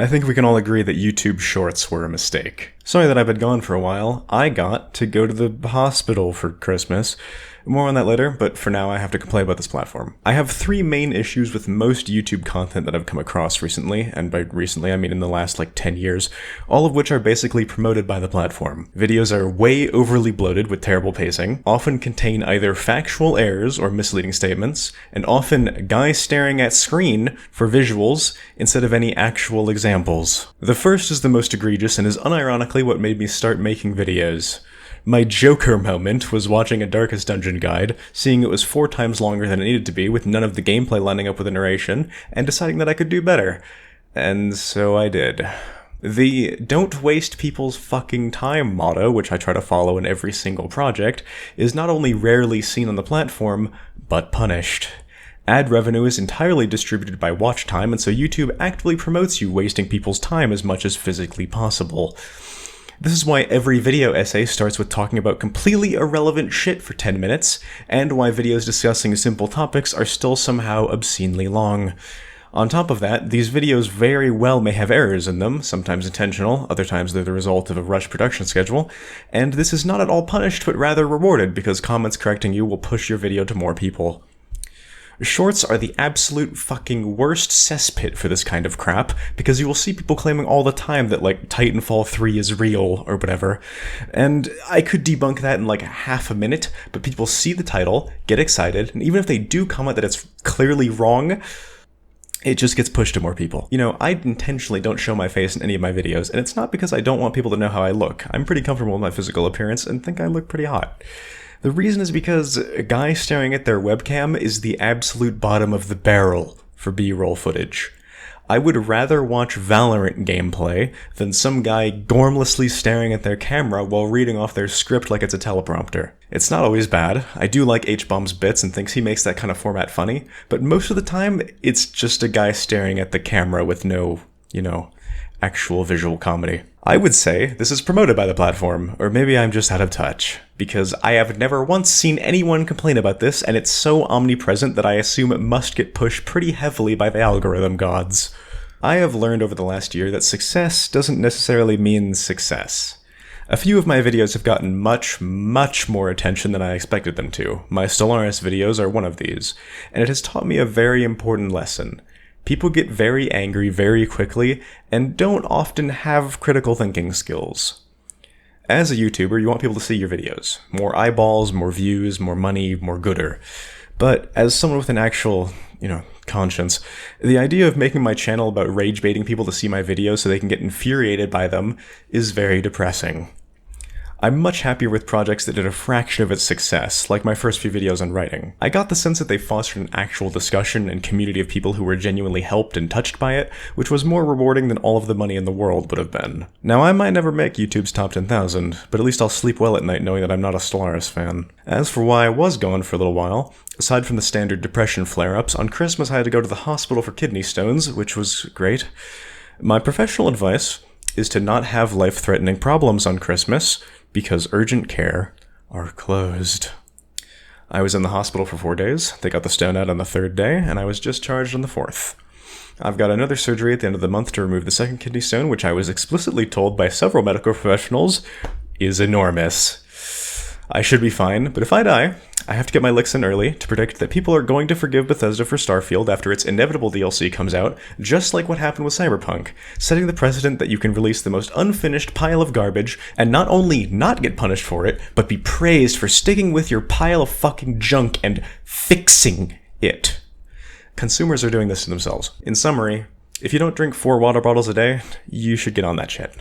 I think we can all agree that YouTube Shorts were a mistake. Sorry that I've been gone for a while. I got to go to the hospital for Christmas. More on that later, but for now I have to complain about this platform. I have three main issues with most YouTube content that I've come across recently, and by recently I mean in the last 10 years, all of which are basically promoted by the platform. Videos are way overly bloated with terrible pacing, often contain either factual errors or misleading statements, and often guys staring at screen for visuals instead of any actual examples. The first is the most egregious and is unironically what made me start making videos. My Joker moment was watching a Darkest Dungeon guide, seeing it was 4 times longer than it needed to be with none of the gameplay lining up with the narration, and deciding that I could do better. And so I did. The don't waste people's fucking time motto, which I try to follow in every single project, is not only rarely seen on the platform, but punished. Ad revenue is entirely distributed by watch time, and so YouTube actively promotes you wasting people's time as much as physically possible. This is why every video essay starts with talking about completely irrelevant shit for 10 minutes, and why videos discussing simple topics are still somehow obscenely long. On top of that, these videos very well may have errors in them, sometimes intentional, other times they're the result of a rushed production schedule, and this is not at all punished but rather rewarded because comments correcting you will push your video to more people. Shorts are the absolute fucking worst cesspit for this kind of crap, because you will see people claiming all the time that, Titanfall 3 is real, or whatever, and I could debunk that in half a minute, but people see the title, get excited, and even if they do comment that it's clearly wrong, it just gets pushed to more people. You know, I intentionally don't show my face in any of my videos, and it's not because I don't want people to know how I look. I'm pretty comfortable with my physical appearance and think I look pretty hot. The reason is because a guy staring at their webcam is the absolute bottom of the barrel for B-roll footage. I would rather watch Valorant gameplay than some guy gormlessly staring at their camera while reading off their script like it's a teleprompter. It's not always bad. I do like H-Bomb's bits and thinks he makes that kind of format funny, but most of the time, it's just a guy staring at the camera with no, actual visual comedy. I would say this is promoted by the platform, or maybe I'm just out of touch, because I have never once seen anyone complain about this, and it's so omnipresent that I assume it must get pushed pretty heavily by the algorithm gods. I have learned over the last year that success doesn't necessarily mean success. A few of my videos have gotten much more attention than I expected them to. My Stellaris videos are one of these, and it has taught me a very important lesson. People get very angry very quickly, and don't often have critical thinking skills. As a YouTuber, you want people to see your videos. More eyeballs, more views, more money, more gooder. But as someone with an actual, conscience, the idea of making my channel about rage baiting people to see my videos so they can get infuriated by them is very depressing. I'm much happier with projects that did a fraction of its success, like my first few videos on writing. I got the sense that they fostered an actual discussion and community of people who were genuinely helped and touched by it, which was more rewarding than all of the money in the world would have been. Now, I might never make YouTube's top 10,000, but at least I'll sleep well at night knowing that I'm not a Stellaris fan. As for why I was gone for a little while, aside from the standard depression flare-ups, on Christmas I had to go to the hospital for kidney stones, which was great. My professional advice is to not have life-threatening problems on Christmas, because urgent care are closed. I was in the hospital for 4 days, they got the stone out on the 3rd day, and I was discharged on the 4th. I've got another surgery at the end of the month to remove the 2nd kidney stone, which I was explicitly told by several medical professionals is enormous. I should be fine, but if I die, I have to get my licks in early to predict that people are going to forgive Bethesda for Starfield after its inevitable DLC comes out, just like what happened with Cyberpunk, setting the precedent that you can release the most unfinished pile of garbage and not only not get punished for it, but be praised for sticking with your pile of fucking junk and fixing it. Consumers are doing this to themselves. In summary, if you don't drink 4 water bottles a day, you should get on that shit.